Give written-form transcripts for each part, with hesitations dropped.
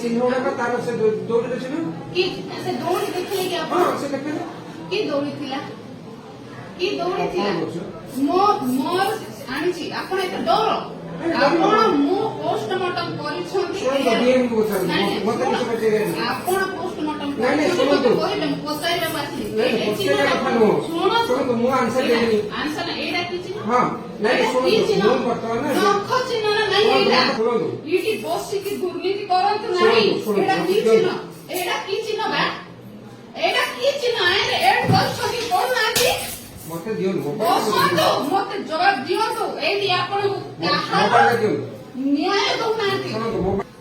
चिन्ह गुड़ा तार से दौड़ी दौड़ी मोर आनी आपण एत डर आपण मु पोस्टमार्टम करिसथि आपण पोस्टमार्टम करिबेन पोसाइले बाथि सुनो मु आंसर देनी आंसर एडा किछि हां नाही सुनो बर्तमान नख चिन्ह नाही एडा इटी बसी की दुर्नीति करंत नाही एडा की चिन्ह बा एडा की चिन्ह आए एड करछथि कोन नाथि मते दियो बसंतो मते जवाब दियो तो एडी आपण मोबाइल दियो न्याय दो नाथि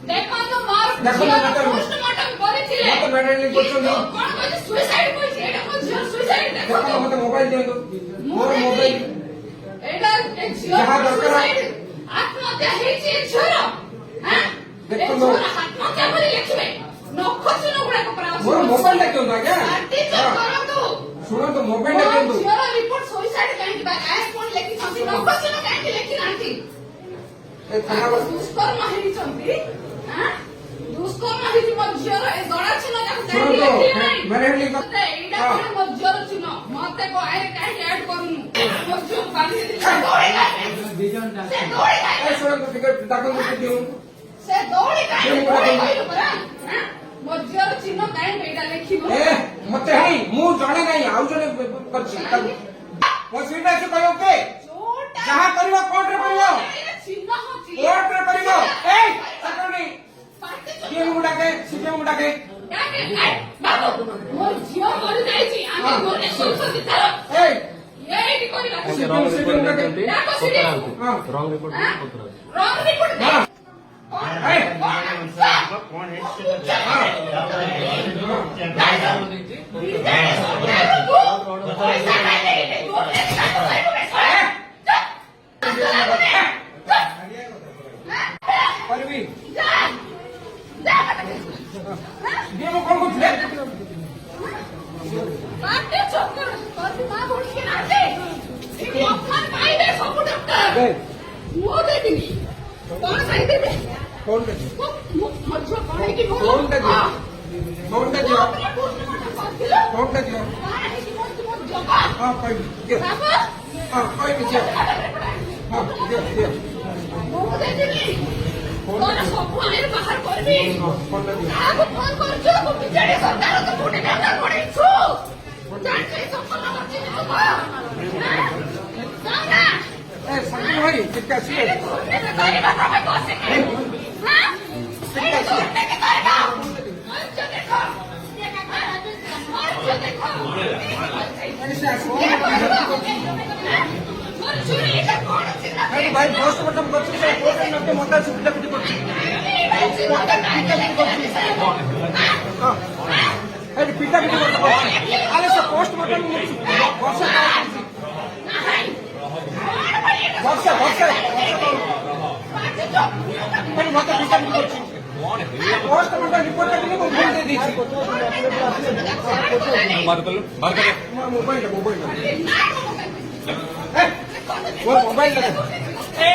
देखो तो मार पोस्टमार्टम करिथिले मते मेडल करछन कोन कहि सुसाइड कहि एडा कोन सुसाइड देखो मते मोबाइल दियो मोर मोबाइल एडा एक सुसाइड आत्महत्या हेछि छोरा हां देखो आत्महत्या करि लिखबे नखो चिन्ह गुडा को प्रावस मोर मोबाइल क्यों ना क्या करंतु सुनो तो मोबाइल क्यों छोरा रिपोर्ट सुसाइड काहे बा आय कोन लेखि छथि नखो चिन्ह काहे लेखि नाथि ए थाना दुष्कर्म हेरि छथि हां दुष्कर्म हेरि मध्यर ए दडा चिन्ह जाको काहे लेखि नाही माने हेरि कते एडा कोन मध्यर चिन्ह मते को आय काहे ऐड करूनु मध्य बांधी से दौड़ी ए सुनो तो टिकट दाखल कर दियो से दौड़ी काहे कहिलो परा हां मध्यर चिन्ह काहे एडा लेखिबो ए मते हई मु जणे नाही आउ जणे करछि मो सीटा से कहियो के जहा करबो कोर्ट रे करबो चिन्ह हो कोर्ट रे करबो ए सटनी ये मुडा के सीटे मुडा के बाबू मोर जियो मरि जाईछि आमे मोरे संसदी थार ए एडी करिला रॉन्ग रिपोर्ट कौन है कौन का दियो हां कोई हां कोई दियो हां दियो मो दे देनी तोरा सब आएर बाहर करबी कौन का दियो आगो फोन करछो को बिजड़ी सरकार को फुटे बेकार पड़ै छु जान से सफल करछि तो सामना ए संग भाई चिक्का छी करे बात में कोसे हां चिक्का छी भाई पोस्टमार्टम करछि कोर्ट में मोटा सुविधा पिटी करछि अरे पिटा पिटी करछि अरे से पोस्टमार्टम वर्षा मेरी माता पिटा पिटी करछि पोस्टमार्टम रिपोर्ट के लिए बोल दे दीजिए बात कर मोबाइल वो मोबाइल लगा ए